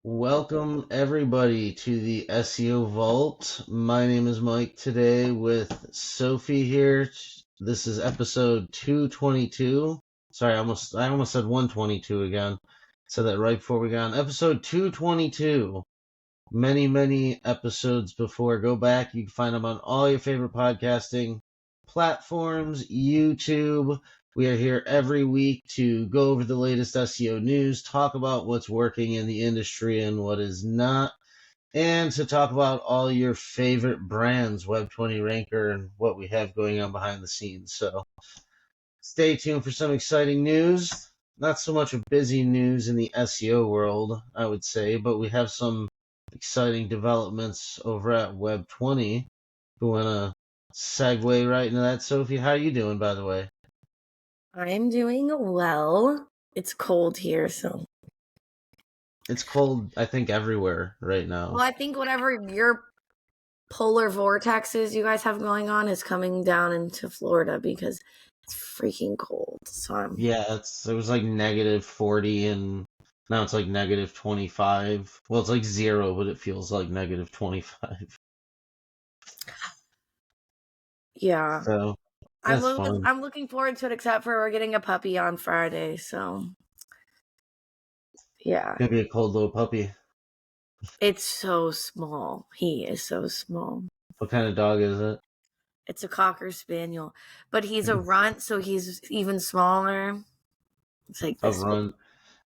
Welcome everybody to the SEO Vault. My name is Mike today with Sophie here. This is episode 222. Sorry, I almost said 122 again. Said that right before we got on. Episode 222. Many episodes before. Go back. You can find them on all your favorite podcasting platforms, YouTube. We are here every week to go over the latest SEO news, talk about what's working in the industry and what is not, and to talk about all your favorite brands, Web20 Ranker, and what we have going on behind the scenes. So stay tuned for some exciting news. Not so much of busy news in the SEO world, I would say, but we have some exciting developments over at Web20. We want to segue right into that. Sophie, how are you doing, by the way? I'm doing well. It's cold here, so. It's cold, I think, everywhere right now. Well, I think whatever your polar vortexes you guys have going on is coming down into Florida because it's freaking cold. So Yeah, it was like negative 40 and now it's like negative 25. Well, it's like 0, but it feels like negative 25. yeah. So that's fun. I'm looking forward to it, except for we're getting a puppy on Friday, so yeah. Gonna be a cold little puppy. It's so small. He is so small. What kind of dog is it? It's a Cocker Spaniel, but he's a runt, so he's even smaller. It's like A this. runt.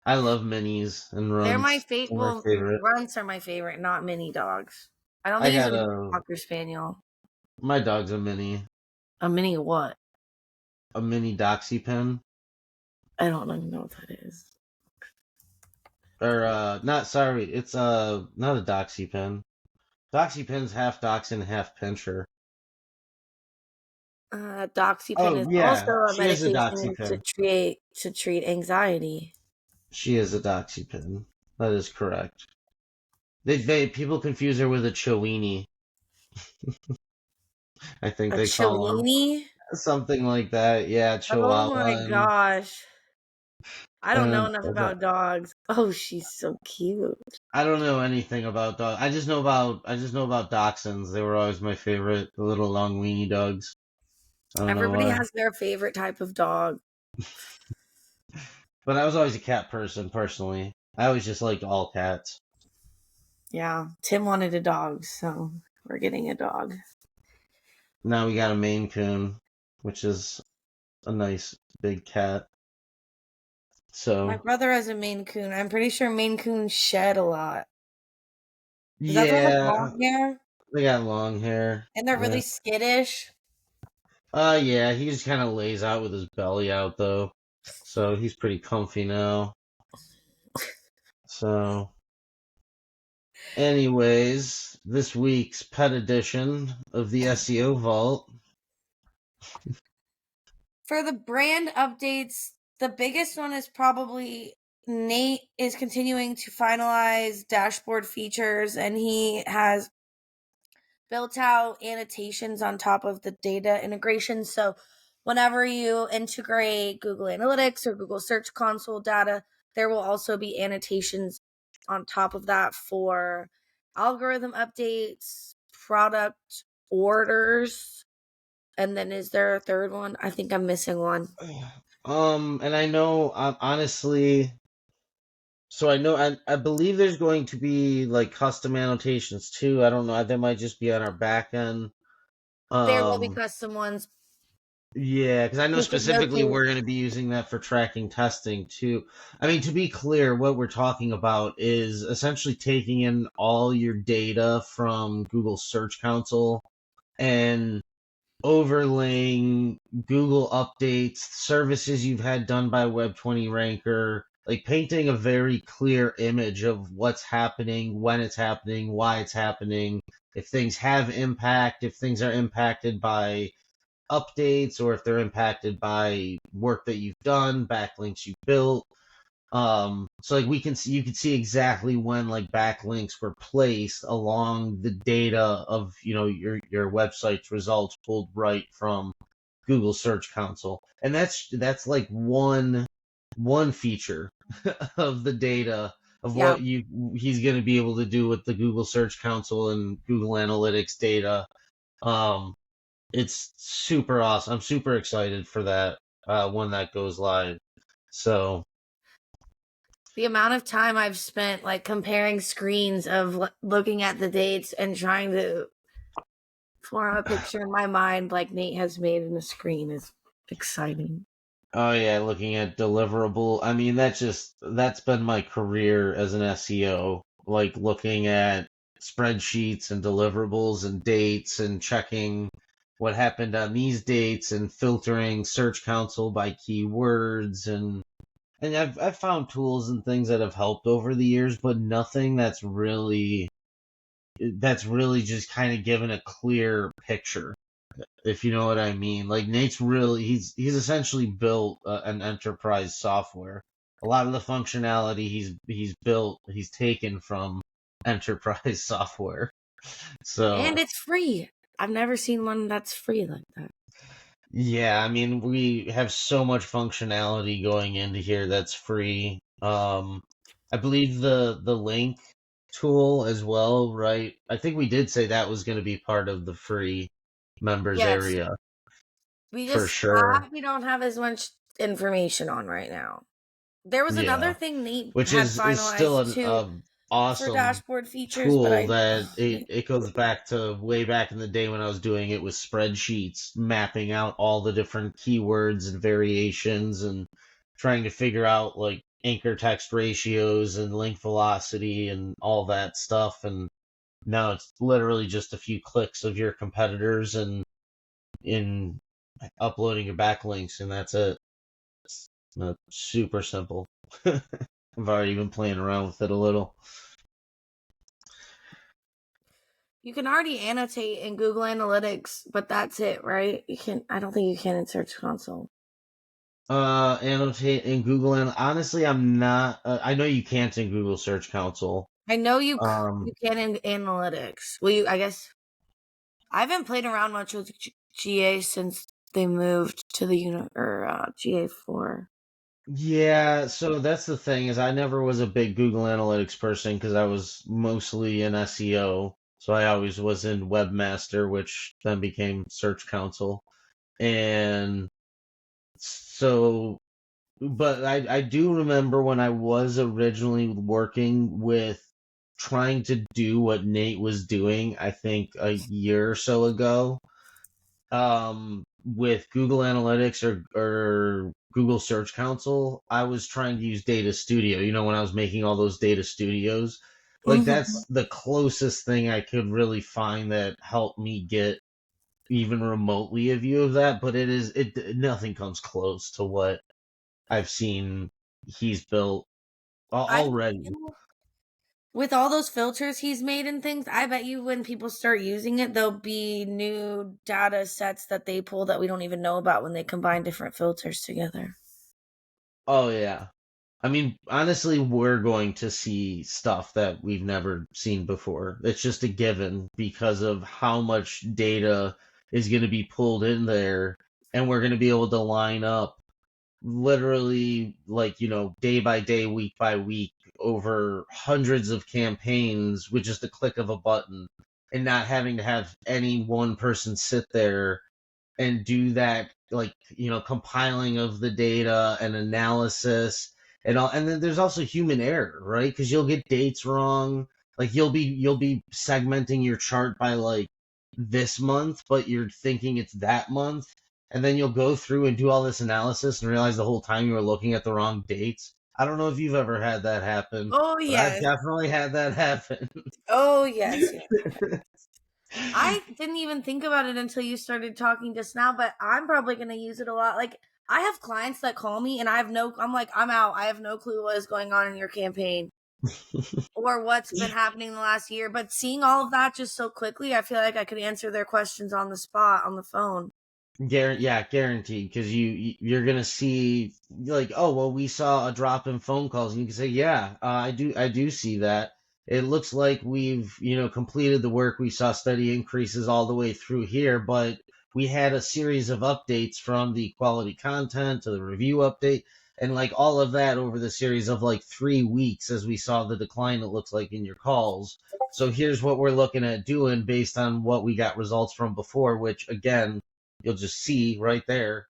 I love minis and runts. They're my favorite. runts are my favorite, not mini dogs. I don't I think he's got a Cocker Spaniel. my dog's a mini. A mini what? A mini doxy pen. I don't even know what that is. Or it's not a doxy pen. Doxy pen's half dachshund, half pinscher. Doxypen is also a medication to treat anxiety. She is a doxy pen. That is correct. People confuse her with a Chiweenie. I think they call her something like that. Yeah, Chihuahua. Oh my gosh. I don't know enough about dogs. Oh, she's so cute. I don't know anything about dogs. I just know about dachshunds. They were always my favorite, the little long weenie dogs. Everybody has their favorite type of dog. But I was always a cat person, personally. I always just liked all cats. Yeah, Tim wanted a dog, so we're getting a dog. Now we got a Maine Coon, which is a nice big cat. So my brother has a Maine Coon. I'm pretty sure Maine Coons shed a lot. Yeah, long hair? They got long hair, and they're really skittish. Yeah, he just kind of lays out with his belly out though, so he's pretty comfy now. So, anyways, this week's pet edition of the SEO Vault. For the brand updates, the biggest one is probably Nate is continuing to finalize dashboard features, and he has built out annotations on top of the data integration. So whenever you integrate Google Analytics or Google Search Console data, there will also be annotations on top of that for algorithm updates, product orders, and then is there a third one? I think I'm missing one. And I know, honestly, so I believe there's going to be like custom annotations too. I don't know. They might just be on our back end. There will be custom ones. Yeah, because I know specifically we're going to be using that for tracking testing too. I mean, to be clear, what we're talking about is essentially taking in all your data from Google Search Console and overlaying Google updates, services you've had done by Web20 Ranker, like painting a very clear image of what's happening, when it's happening, why it's happening, if things have impact, if things are impacted by updates, or if they're impacted by work that you've done, backlinks you built. So like you can see exactly when like backlinks were placed along the data of your website's results pulled right from Google Search Console, and that's like one feature of the data of Yeah. what he's going to be able to do with the Google Search Console and Google Analytics data. Um, it's super awesome. I'm super excited for that when that goes live. So, The amount of time I've spent like comparing screens of looking at the dates and trying to form a picture in my mind like Nate has made in a screen is exciting. oh yeah, looking at deliverable. I mean, that's been my career as an SEO, like looking at spreadsheets and deliverables and dates and checking what happened on these dates and filtering Search Console by keywords and I've found tools and things that have helped over the years, but nothing that's really just kind of given a clear picture, if you know what I mean. Like Nate's really he's essentially built an enterprise software. A lot of the functionality he's taken from enterprise software. And So it's free. I've never seen one that's free like that. yeah, I mean we have so much functionality going into here that's free. I believe the link tool as well, right? I think we did say that was going to be part of the free members Yes. area We for just sure. we don't have as much information on right now. There was another Yeah, thing Nate which had is still finalized an too for awesome dashboard features, but tool that it goes back to way back in the day when I was doing it with spreadsheets, mapping out all the different keywords and variations and trying to figure out like anchor text ratios and link velocity and all that stuff. And now it's literally just a few clicks of your competitors and in uploading your backlinks, and that's it. It's super simple. I've already been playing around with it a little. you can already annotate in Google Analytics, but that's it, right? You can I don't think you can in Search Console. Annotate in Google, and honestly, I'm not. I know you can't in Google Search Console. I know Um, you can in Analytics. Well, I guess I haven't played around much with GA since they moved to the GA4. yeah, so that's the thing is I never was a big Google Analytics person because I was mostly in SEO. So I always was in Webmaster, which then became Search Console. And so but I do remember when I was originally working with trying to do what Nate was doing, I think a year or so ago, with Google Analytics or Google Search Console, I was trying to use Data Studio. You know, when I was making all those Data Studios, like Mm-hmm. that's the closest thing I could really find that helped me get even remotely a view of that. But nothing comes close to what I've seen he's built I bet already. you with all those filters he's made and things, I bet you when people start using it, there'll be new data sets that they pull that we don't even know about when they combine different filters together. Oh yeah. I mean, honestly, we're going to see stuff that we've never seen before. It's just a given because of how much data is going to be pulled in there, and we're going to be able to line up literally like, day by day, week by week over hundreds of campaigns with just a click of a button and not having to have any one person sit there and do that like compiling of the data and analysis and all. And then there's also human error, right? Because you'll get dates wrong. Like you'll be segmenting your chart by like this month, but you're thinking it's that month, and then you'll go through and do all this analysis and realize the whole time you were looking at the wrong dates. I don't know if you've ever had that happen, Oh but I've yes. definitely had that happen. Oh yes, yes. I didn't even think about it until you started talking just now, but I'm probably going to use it a lot. Like I have clients that call me and I'm like, I'm out. I have no clue what is going on in your campaign or what's been happening the last year. But seeing all of that just so quickly, I feel like I could answer their questions on the spot on the phone. Yeah, guaranteed. Because you're gonna see like, oh well, we saw a drop in phone calls, and you can say, yeah, I do see that. It looks like we've completed the work. We saw steady increases all the way through here, but we had a series of updates from the quality content to the review update. And like all of that over the series of like 3 weeks as we saw the decline, it looks like in your calls. So here's what we're looking at doing based on what we got results from before, which again, you'll just see right there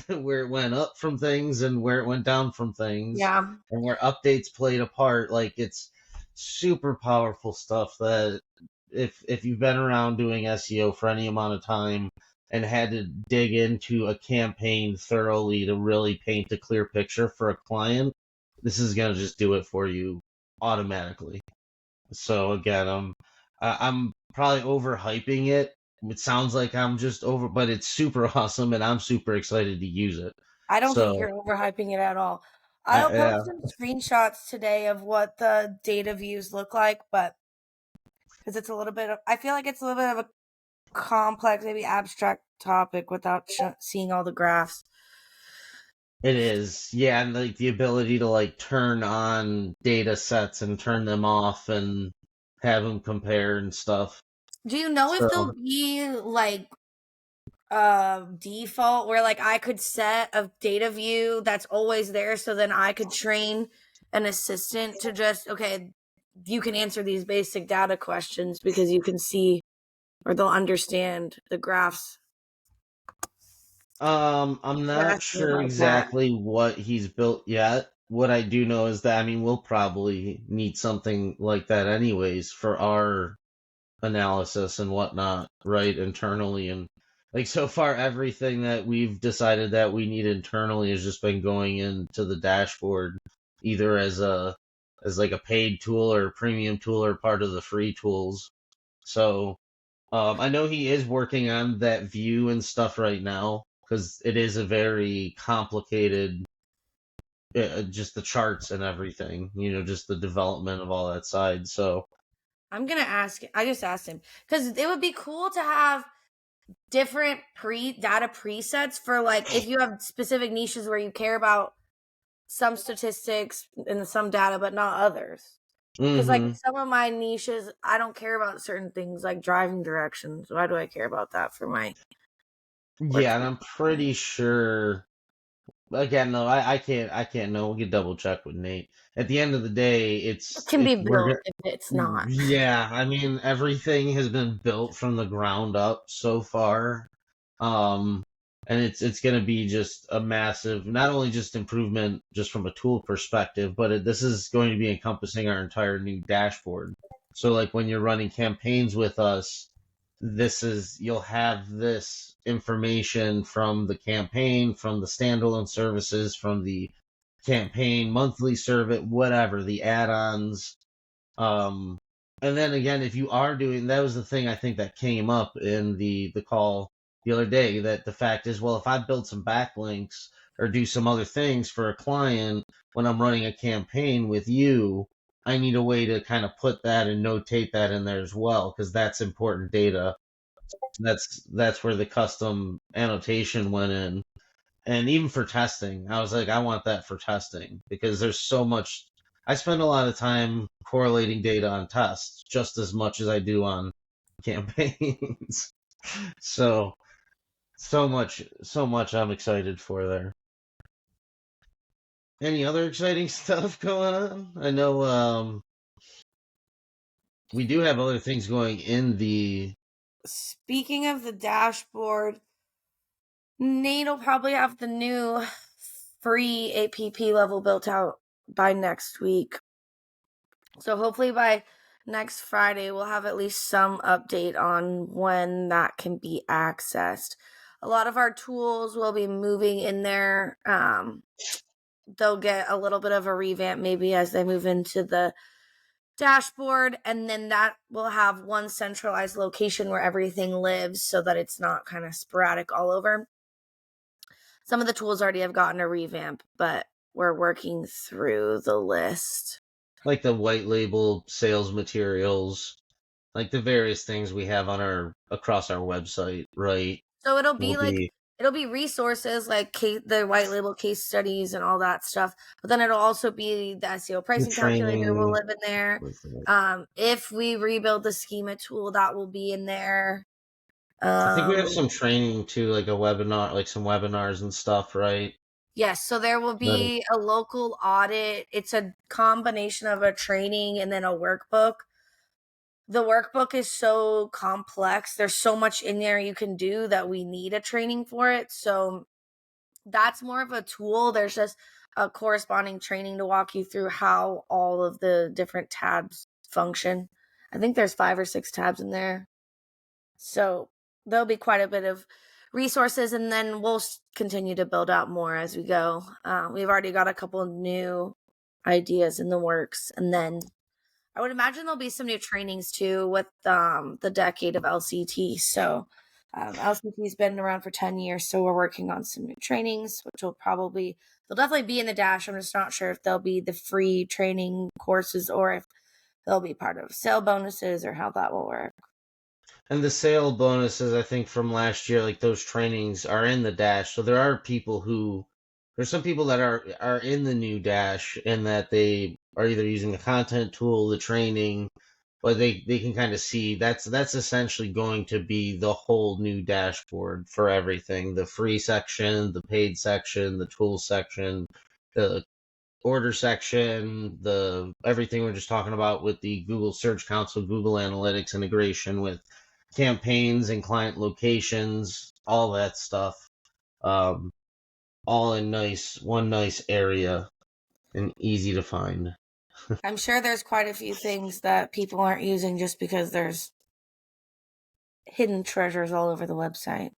where it went up from things and where it went down from things Yeah. and where updates played a part. Like it's super powerful stuff that if you've been around doing SEO for any amount of time and had to dig into a campaign thoroughly to really paint a clear picture for a client, this is going to just do it for you automatically. So again, I'm probably overhyping it. It sounds like I'm just over, but it's super awesome, and I'm super excited to use it. I don't think So, you're overhyping it at all. I'll yeah, post some screenshots today of what the data views look like, but because it's a little bit of, I feel like it's a little bit of a complex, maybe abstract topic without seeing all the graphs. it is. Yeah, and like the ability to like turn on data sets and turn them off and have them compare and stuff. Do you know if So, there'll be like default where like I could set a data view that's always there so then I could train an assistant to just okay, you can answer these basic data questions because you can see or they'll understand the graphs. I'm They're not asking sure about that. exactly what he's built yet. What I do know is that, I mean, we'll probably need something like that anyways for our analysis and whatnot, right, internally. And like so far, everything that we've decided that we need internally has just been going into the dashboard, either as like a paid tool or a premium tool or part of the free tools. So I know he is working on that view and stuff right now because it is a very complicated, just the charts and everything, just the development of all that side. So, I'm gonna ask. I just asked him because it would be cool to have different data presets for like if you have specific niches where you care about some statistics and some data, but not others. Because like hmm some of my niches, I don't care about certain things like driving directions. Why do I care about that for my yeah, and working? I'm pretty sure. Again, no, I can't know. We can double check with Nate. At the end of the day, It can be we're built if it's not. yeah. I mean, everything has been built from the ground up so far, um, and it's going to be just a massive, not only just improvement just from a tool perspective, but this is going to be encompassing our entire new dashboard. So, like when you're running campaigns with us, you'll have this information from the campaign, from the standalone services, from the campaign monthly service, whatever, the add-ons. Um, and then again, if you are doing, that was the thing I think that came up in the call the other day, that the fact is, well, if I build some backlinks or do some other things for a client when I'm running a campaign with you, I need a way to kind of put that and notate that in there as well, because that's important data. That's where the custom annotation went in. And even for testing, I was like, I want that for testing because there's so much. I spend a lot of time correlating data on tests just as much as I do on campaigns. So, so much I'm excited for there. Any other exciting stuff going on? I know we do have other things going in the. Speaking of the dashboard, Nate will probably have the new free APP level built out by next week. So hopefully by next Friday, we'll have at least some update on when that can be accessed. A lot of our tools will be moving in there. They'll get a little bit of a revamp maybe as they move into the dashboard, and then that will have one centralized location where everything lives so that it's not kind of sporadic all over. Some of the tools already have gotten a revamp, but we're working through the list. Like the white label sales materials, like the various things we have on our across our website, right? So Will be it'll be resources like the white label case studies and all that stuff. But then it'll also be the SEO the pricing calculator will training. live in there. If we rebuild the schema tool, that will be in there. I think we have Um, some training too, like a webinar, like some webinars and stuff, right? Yes, so there will Nice. be a local audit. It's a combination of a training and then a workbook. The workbook is so complex. There's so much in there you can do that we need a training for it. So that's more of a tool. There's just a corresponding training to walk you through how all of the different tabs function. I think there's 5 or 6 tabs in there. So there'll be quite a bit of resources, and then we'll continue to build out more as we go. We've already got a couple new ideas in the works, and then I would imagine there'll be some new trainings too with the decade of LCT. So LCT's been around for 10 years, so we're working on some new trainings, which they'll definitely be in the dash. I'm just not sure if they'll be the free training courses or if they'll be part of sale bonuses or how that will work. And the sale bonuses, I think, from last year, like those trainings are in the dash. So there's some people that are in the new dash and that they are either using the content tool, the training, but they can kind of see that's essentially going to be the whole new dashboard for everything. The free section, the paid section, the tools section, the order section, the everything we're just talking about with the Google Search Console, Google Analytics integration with campaigns and client locations, all that stuff, um, all in one nice area and easy to find. I'm sure there's quite a few things that people aren't using just because there's hidden treasures all over the website.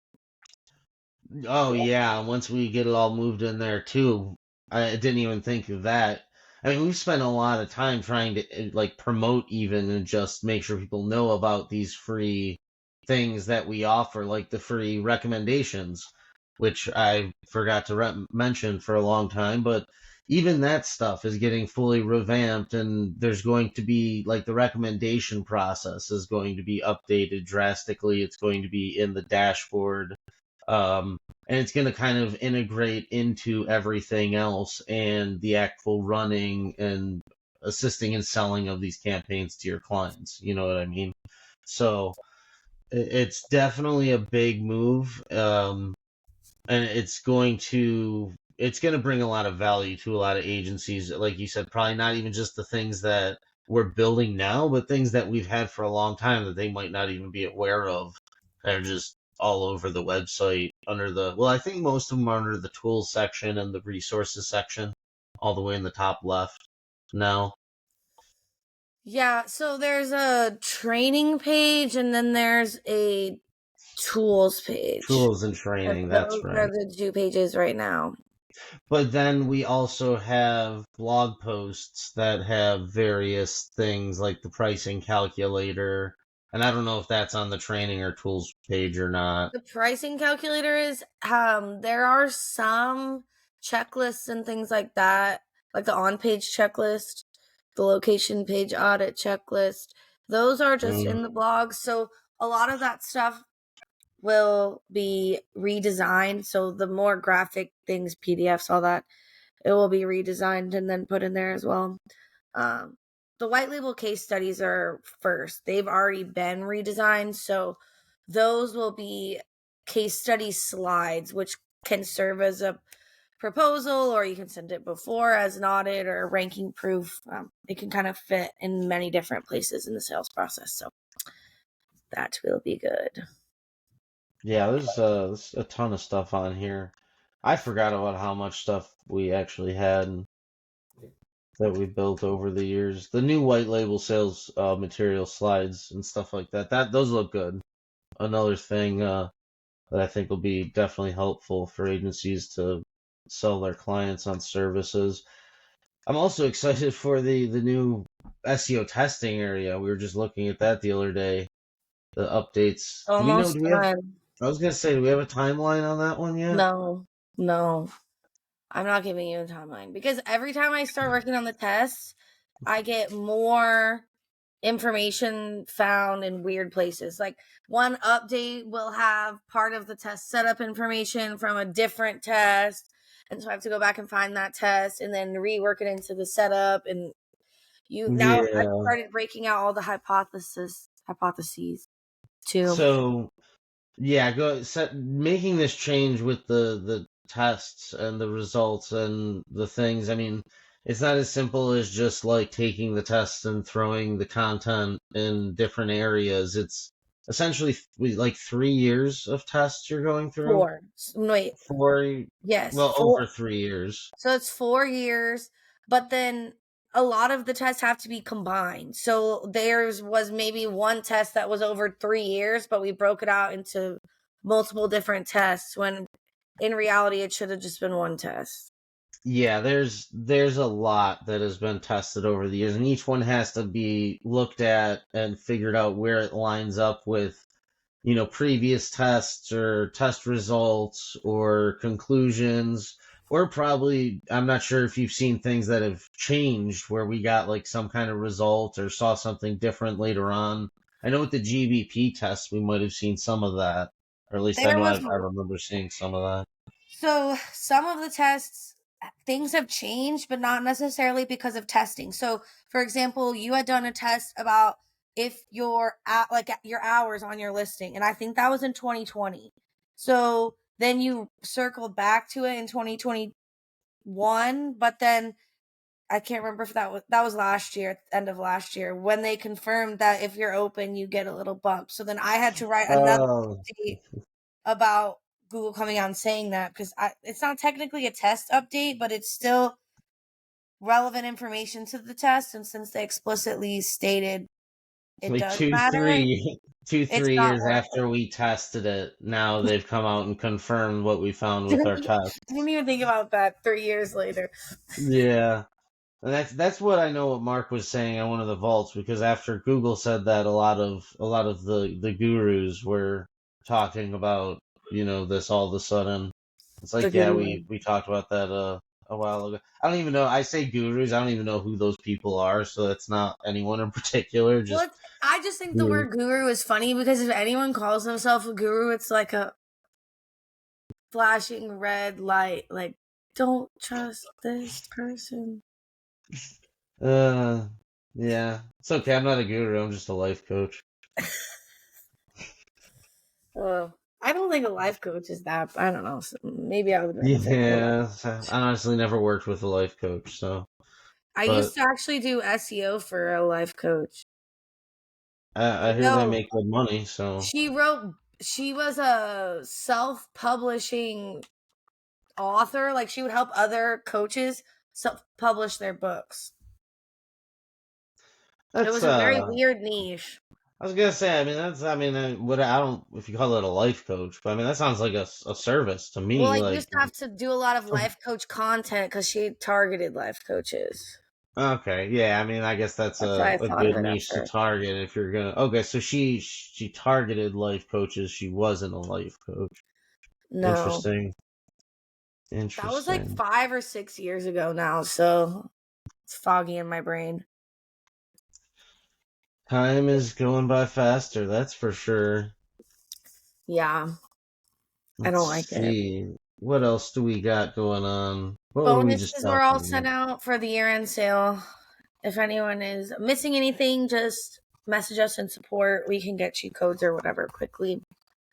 Oh yeah, once we get it all moved in there too, I didn't even think of that. I mean, we've spent a lot of time trying to like promote even and just make sure people know about these free things that we offer, like the free recommendations, which I forgot to mention for a long time, but even that stuff is getting fully revamped and there's going to be like the recommendation process is going to be updated drastically. It's going to be in the dashboard, and it's going to kind of integrate into everything else and the actual running and assisting in selling of these campaigns to your clients. You know what I mean? So it's definitely a big move, and it's going to bring a lot of value to a lot of agencies. Like you said, probably not even just the things that we're building now, but things that we've had for a long time that they might not even be aware of. They're just all over the website well, I think most of them are under the tools section and the resources section, all the way in the top left now. Yeah, so there's a training page and then there's a tools page. Tools and And training, that's those are right. the 2 pages right now. But then we also have blog posts that have various things like the pricing calculator. And I don't know if that's on the training or tools page or not. The pricing calculator is there are some checklists and things like that, like the on-page checklist, the location page audit checklist. Those are just Mm, in the blog. So a lot of that stuff will be redesigned. So the more graphic things, PDFs, all that, it will be redesigned and then put in there as well. Um, the white label case studies are first. They've already been redesigned. So those will be case study slides, which can serve as a proposal or you can send it before as an audit or ranking proof. It can kind of fit in many different places in the sales process. So that will be good. yeah, there's a ton of stuff on here. I forgot about how much stuff we actually had that we built over the years. The new white label sales material slides and stuff like that. Those look good. Another thing that I think will be definitely helpful for agencies to sell their clients on services. I'm also excited for the new SEO testing area. We were just looking at that the other day. The updates. Almost Do we have, done. I was gonna say, do we have a timeline on that one yet? No, no. I'm not giving you a timeline because every time I start working on the tests, I get more information found in weird places. Like one update will have part of the test setup information from a different test. And so I have to go back and find that test and then rework it into the setup. And now I've Yeah. started breaking out all the hypotheses too. So yeah, making this change with the tests and the results and the things. I mean, it's not as simple as just like taking the tests and throwing the content in different areas. It's essentially like 3 years of tests you're going through. 4. Wait, Four, yes, well, 4. over 3 years. So it's 4 years, but then a lot of the tests have to be combined. So theirs was maybe one test that was over 3 years, but we broke it out into multiple different tests when in reality it should have just been one test. Yeah, there's a lot that has been tested over the years, and each one has to be looked at and figured out where it lines up with, previous tests or test results or conclusions, or probably, I'm not sure if you've seen things that have changed where we got like some kind of result or saw something different later on. I know with the GBP test, we might have seen some of that, or at least I There know was I remember seeing some of that. So some of the tests, things have changed, but not necessarily because of testing. So, for example, you had done a test about if your your hours on your listing, and I think that was in 2020. So then you circled back to it in 2021, but then I can't remember if that was last year, end of last year, when they confirmed that if you're open, you get a little bump. So then I had to write another Oh, update about Google coming out and saying that because it's not technically a test update, but it's still relevant information to the test. And since they explicitly stated it like does matter, two, it's three not years worth after we tested it, now they've come out and confirmed what we found with our it. test. I didn't even think about that 3 years later. Yeah. And that's what I know what Mark was saying on one of the vaults, because after Google said that, a lot of the gurus were talking about, this all of a sudden. It's The like, yeah, Google. we talked about that a while ago. I don't even know. I say gurus, I don't even know who those people are, so it's not anyone in particular, just Well, I just think the gurus. word guru is funny because if anyone calls themselves a guru, it's like a flashing red light. Like, don't trust this person. Uh, yeah. It's okay. I'm not a guru. I'm just a life coach. I don't think a life coach is that. I don't know. Maybe I would say a life Yeah. I coach. honestly never worked with a life coach, so. I used But to actually do SEO for a life coach. I hear they No, make good money, so. she was a self-publishing author. Like she would help other coaches self-publish their books. It That's was a very weird niche. I was gonna say. I mean, what I don't if you call it a life coach, but I mean that sounds like a service to Well, me. I Like, used to have to do a lot of life coach content because she targeted life coaches. okay, yeah. I mean, I guess that's That's why I a thought of good it at niche to first. target if you're gonna. Okay, so she targeted life coaches. She wasn't a life coach. No, Interesting. that was like Interesting. 5 or 6 years ago now, so it's foggy in my brain. Time is going by faster, that's for sure. Yeah, I Let's don't like it. see. What else do we got going on? What were we just Bonuses were all talking sent about? out for the year-end sale. If anyone is missing anything, just message us in support. We can get cheat codes or whatever quickly.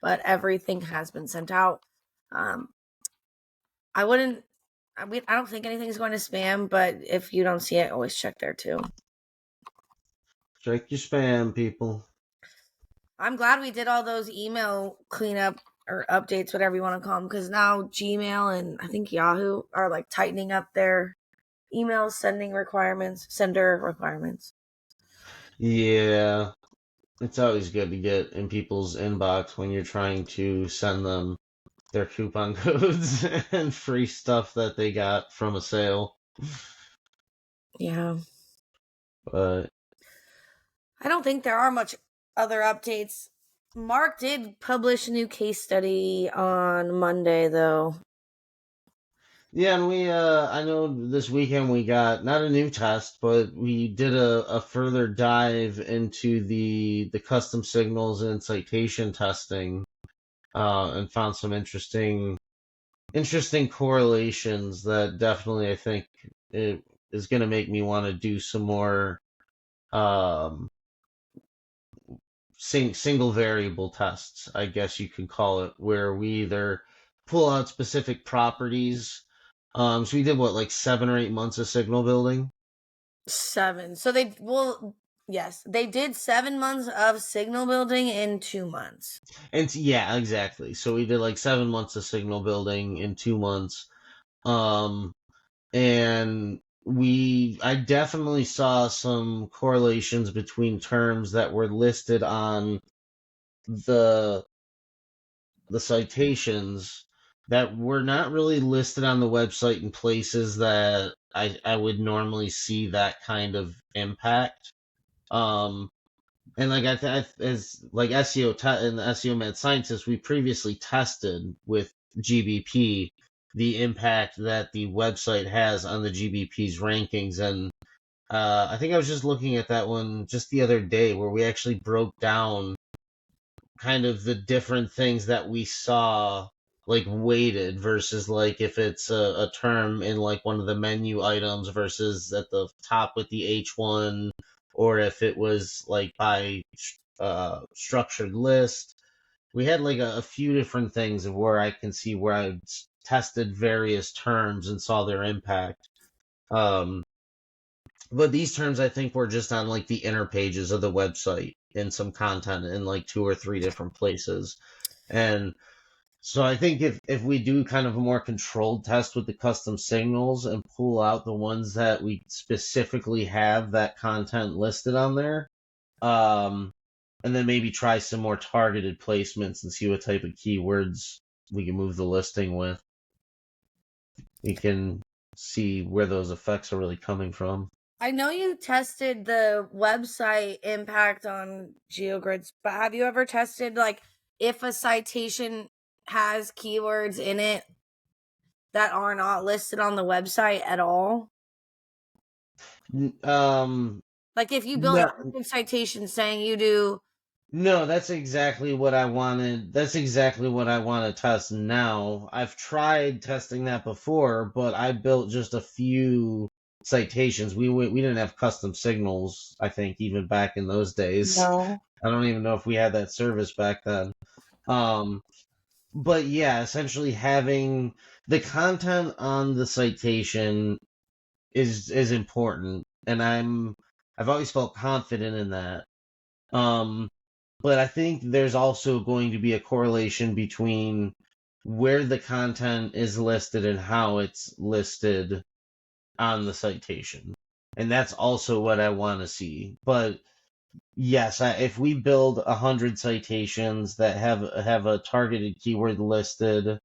But everything has been sent out. Um, I wouldn't. I don't think anything's going to spam, but if you don't see it, always check there too. Check your spam, people. I'm glad we did all those email cleanup or updates, whatever you want to call them, because now Gmail and I think Yahoo are like tightening up their email sender requirements. Yeah, it's always good to get in people's inbox when you're trying to send them their coupon codes and free stuff that they got from a sale. Yeah. But I don't think there are much other updates. Mark did publish a new case study on Monday, though. yeah, and I know this weekend we got not a new test, but we did a further dive into the custom signals and citation testing, and found some interesting correlations that definitely I think it is going to make me want to do some more um, single variable tests, I guess you could call it, where we either pull out specific properties. So we did what, like 7 or 8 months of signal building? 7. So yes, they did 7 months of signal building in 2 months. And yeah, exactly. So we did like 7 months of signal building in 2 months. Um, and I definitely saw some correlations between terms that were listed on the citations that were not really listed on the website in places that I would normally see that kind of impact. Um, and like as like and the SEO Mad Scientist, we previously tested with GBP the impact that the website has on the GBP's rankings, and I think I was just looking at that one just the other day where we actually broke down kind of the different things that we saw like weighted versus like if it's a term in like one of the menu items versus at the top with the H1, or if it was like by structured list. We had like a few different things of where I can see where I tested various terms and saw their impact. um but these terms I think were just on like the inner pages of the website in some content in like 2 or 3 different places. And so I think if we do kind of a more controlled test with the custom signals and pull out the ones that we specifically have that content listed on there, um, and then maybe try some more targeted placements and see what type of keywords we can move the listing with, we can see where those effects are really coming from. I know you tested the website impact on GeoGrids, but have you ever tested like if a citation has keywords in it that are not listed on the website at all? Like if you build No, a custom citation saying you do. no, that's exactly what I wanted. That's exactly what I want to test now. I've tried testing that before, but I built just a few citations. We didn't have custom signals, I think, even back in those days. No. I don't even know if we had that service back then. Um, but yeah, essentially having the content on the citation is important, and I've always felt confident in that. Um, but I think there's also going to be a correlation between where the content is listed and how it's listed on the citation. And that's also what I want to see. But yes, if we build 100 citations that have a targeted keyword listed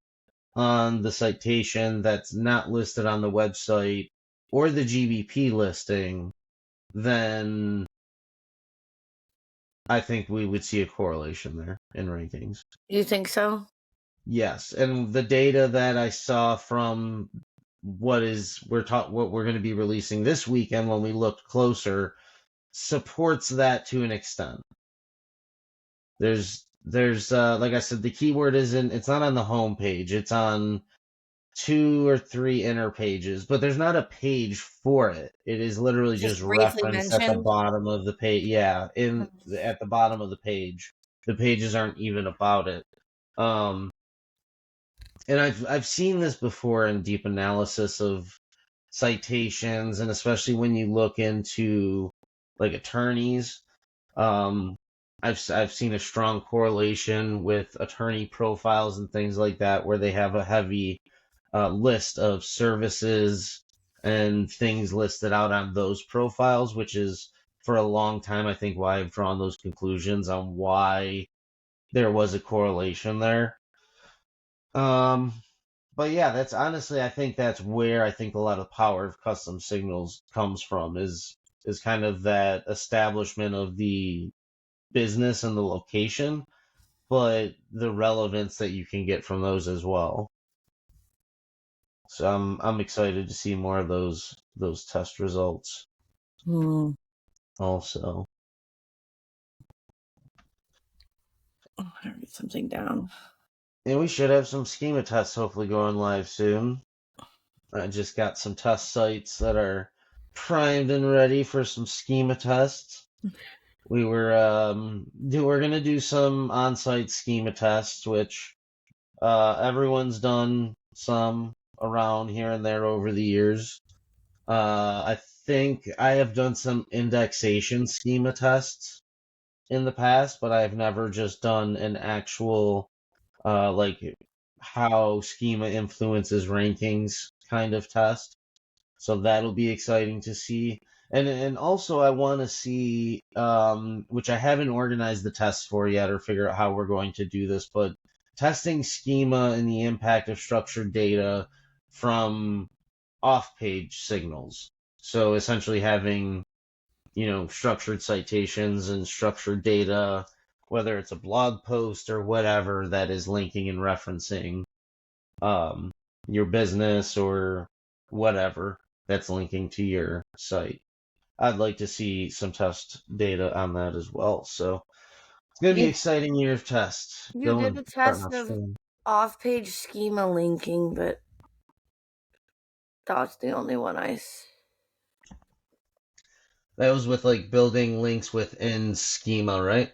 on the citation that's not listed on the website or the GBP listing, then I think we would see a correlation there in rankings. You think so? Yes, and the data that I saw from what we're going to be releasing this weekend when we looked closer supports that to an extent. There's like I said, the keyword it's not on the home page. It's on 2 or 3 inner pages, but there's not a page for it. It is literally just Briefly referenced at the mentioned. bottom of the page. Yeah, at the bottom of the page. The pages aren't even about it. Um, and I've seen this before in deep analysis of citations, and especially when you look into like attorneys. Um, I've seen a strong correlation with attorney profiles and things like that, where they have a heavy list of services and things listed out on those profiles, which is for a long time I think why I've drawn those conclusions on why there was a correlation there. Um, but yeah, that's honestly, I think that's where I think a lot of the power of custom signals comes from is kind of that establishment of the business and the location, but the relevance that you can get from those as well. So I'm excited to see more of those test results also. Oh, I wrote something down. And we should have some schema tests hopefully going live soon. I just got some test sites that are primed and ready for some schema tests. We're gonna do some on-site schema tests, which Everyone's done some around here and there over the years. I think I have done some indexation schema tests in the past, but I've never just done an actual like how schema influences rankings kind of test. So that'll be exciting to see. And also I want to see which I haven't organized the tests for yet or figure out how we're going to do this, but testing schema and the impact of structured data from off-page signals. So essentially having, structured citations and structured data, whether it's a blog post or whatever that is linking and referencing um, your business or whatever that's linking to your site. I'd like to see some test data on that as well. So it's going to be an You exciting year of tests you did going a starting test off of strong. off-page schema linking, but that's the only one That was with like building links within schema, right?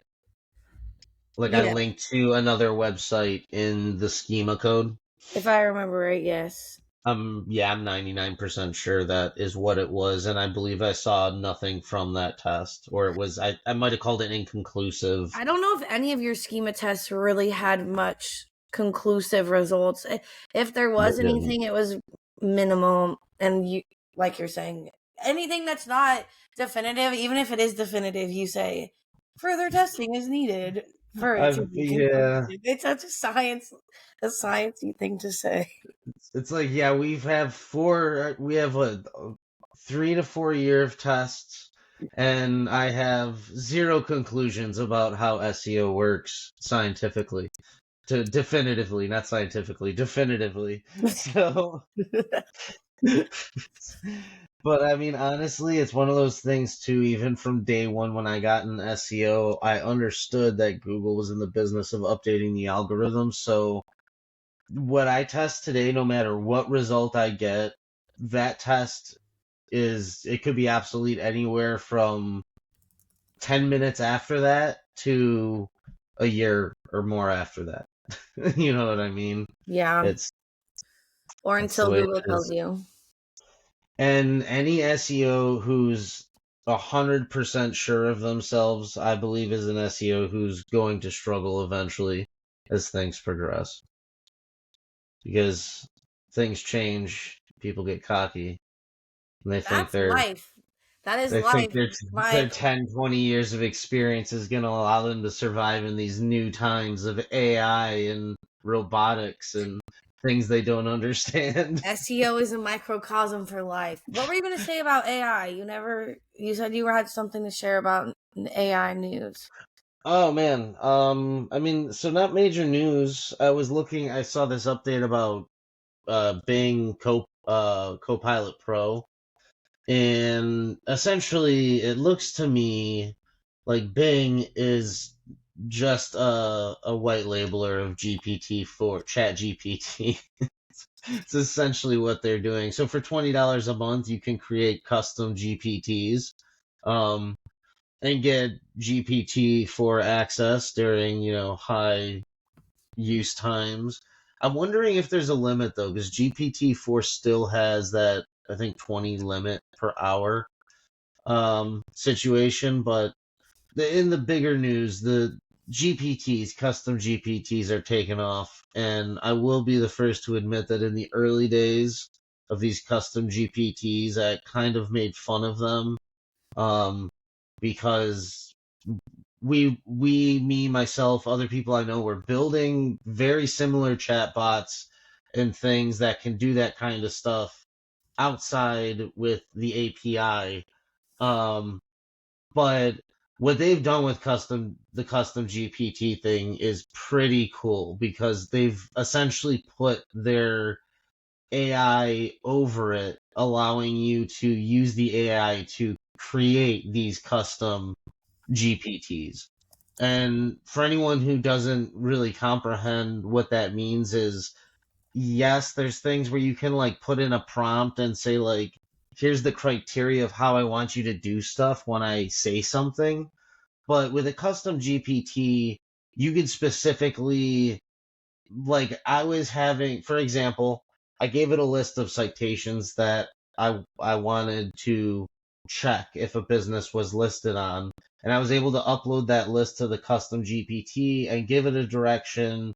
Like I yeah, linked to another website in the schema code. if I remember right, yes. Yeah, I'm 99% sure that is what it was, and I believe I saw nothing from that test, or it was I might have called it inconclusive. I don't know if any of your schema tests really had much conclusive results. If there They was didn't. anything, it was minimal. And you, like you're saying, anything that's not definitive, even if it is definitive, you say further testing is needed for it to be Yeah, conclusive. It's such a sciencey thing to say. it's like yeah, we have a 3 to 4 year of tests, and I have zero conclusions about how SEO works scientifically. To definitively, not scientifically, definitively. So, but I mean, honestly, it's one of those things too. Even from day one, when I got in SEO, I understood that Google was in the business of updating the algorithm. So, what I test today, no matter what result I get, that test it could be obsolete anywhere from 10 minutes after that to a year or more after that. You know what I mean? Yeah. It's Or That's the until way it Google tells is. you. And any SEO who's 100% sure of themselves, I believe, is an SEO who's going to struggle eventually as things progress. Because things change, people get cocky, and That's life. That is they think life. their Like 10, 20 years of experience is going to allow them to survive in these new times of AI and robotics and things they don't understand. SEO is a microcosm for life. What were you going to say about AI? You said you had something to share about AI news. Oh man, I mean, so not major news. I saw this update about Bing Copilot Pro, and essentially it looks to me like Bing is just a white labeler of GPT for Chat GPT. It's essentially what they're doing. So for $20 a month, you can create custom GPTs. Um, and get GPT for access during, high use times. I'm wondering if there's a limit though, because GPT-4 still has that, I think, 20 limit per hour situation. But in the bigger news, the custom GPTs are taking off, and I will be the first to admit that in the early days of these custom GPTs, I kind of made fun of them um, because me, myself, other people I know were building very similar chatbots and things that can do that kind of stuff outside with the API. Um, but what they've done with the custom GPT thing is pretty cool because they've essentially put their AI over it, allowing you to use the AI to create these custom GPTs. And for anyone who doesn't really comprehend what that means is yes, there's things where you can like put in a prompt and say like here's the criteria of how I want you to do stuff when I say something. But with a custom GPT, you can specifically like I was having, for example, I gave it a list of citations that I wanted to check if a business was listed on, and I was able to upload that list to the custom GPT and give it a direction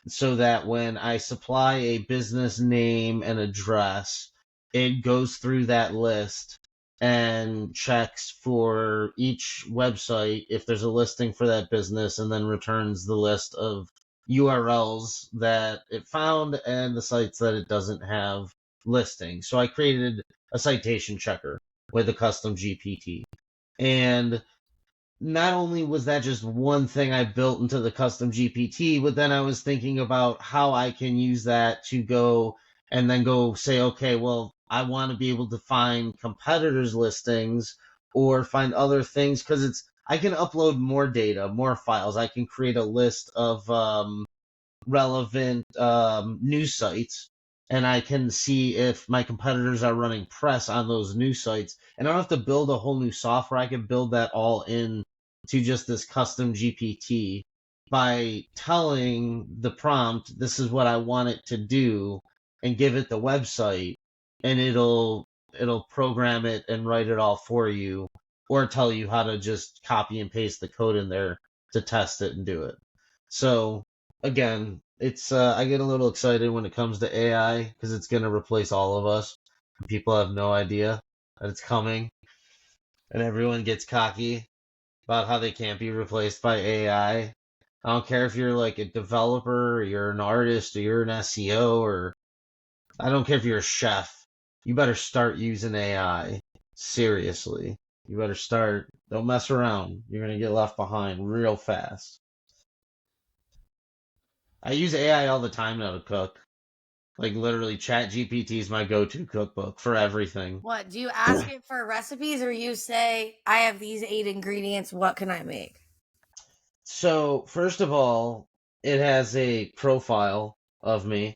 so that when I supply a business name and address, it goes through that list and checks for each website if there's a listing for that business and then returns the list of URLs that it found and the sites that it doesn't have listings. So I created a citation checker with a custom GPT. And not only was that just one thing I built into the custom GPT, but then I was thinking about how I can use that to go and then go say, okay, well, I want to be able to find competitors' listings or find other things because I can upload more data, more files. I can create a list of relevant news sites, and I can see if my competitors are running press on those news sites. And I don't have to build a whole new software. I can build that all in to just this custom GPT by telling the prompt, this is what I want it to do, and give it the website, and it'll program it and write it all for you, or tell you how to just copy and paste the code in there to test it and do it. So again, it's I get a little excited when it comes to AI because it's going to replace all of us. People have no idea that it's coming, and everyone gets cocky about how they can't be replaced by AI. I don't care if you're like a developer, or you're an artist, or you're an SEO, or I don't care if you're a chef. You better start using AI. Seriously. You better start. Don't mess around. You're going to get left behind real fast. I use AI all the time now to cook. Like literally, Chat GPT is my go-to cookbook for everything. What, do you ask it for recipes or you say, I have these 8 ingredients, what can I make? So, first of all, it has a profile of me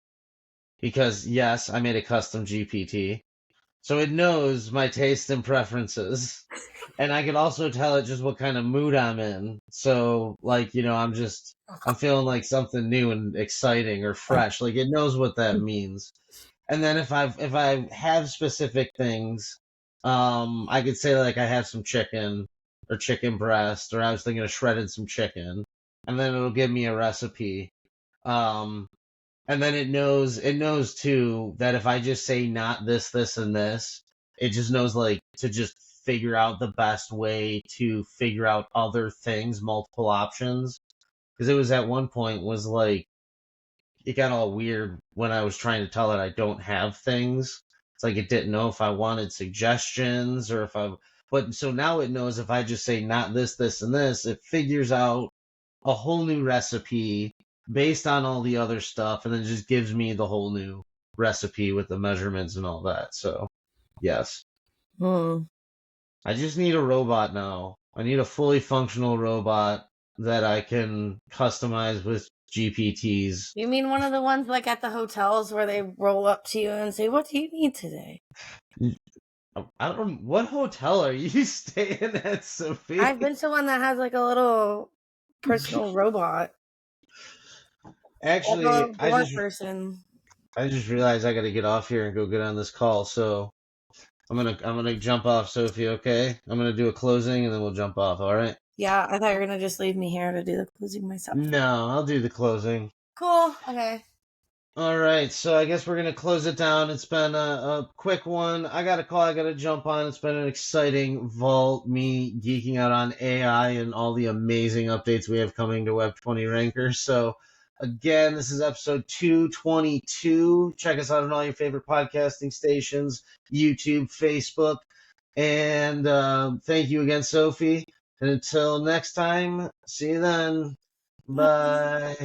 because, yes, I made a custom GPT. So it knows my tastes and preferences. And I could also tell it just what kind of mood I'm in. So, like, I'm feeling like something new and exciting or fresh. Like, it knows what that means. And then if I have specific things, I could say like I have some chicken or chicken breast, or I was thinking of shredding some chicken, and then it'll give me a recipe. Um, and then it knows too that if I just say not this, this, and this, it just knows like to just figure out the best way to figure out other things, multiple options. Because it was at one point was like it got all weird when I was trying to tell it I don't have things. It's like it didn't know if I wanted suggestions or if I. But so now it knows if I just say not this, this, and this, it figures out a whole new recipe based on all the other stuff, and then just gives me the whole new recipe with the measurements and all that. So, yes. I just need a robot now. I need a fully functional robot that I can customize with GPTs. You mean one of the ones like at the hotels where they roll up to you and say, what do you need today? I don't. What hotel are you staying at, Sophie? I've been to one that has like a little personal robot. Actually, Like a I board just person. I just realized I got to get off here and go get on this call. So I'm gonna jump off, Sophie. Okay, I'm gonna do a closing and then we'll jump off. All right? Yeah, I thought you were gonna just leave me here to do the closing myself. No, I'll do the closing. Cool. Okay. All right, so I guess we're gonna close it down. It's been a quick one. I got a call. I got to jump on. It's been an exciting vault. Me geeking out on AI and all the amazing updates we have coming to Web 20 Ranker. So again, this is episode 222. Check us out on all your favorite podcasting stations, YouTube, Facebook, and thank you again, Sophie. And until next time, see you then. Bye.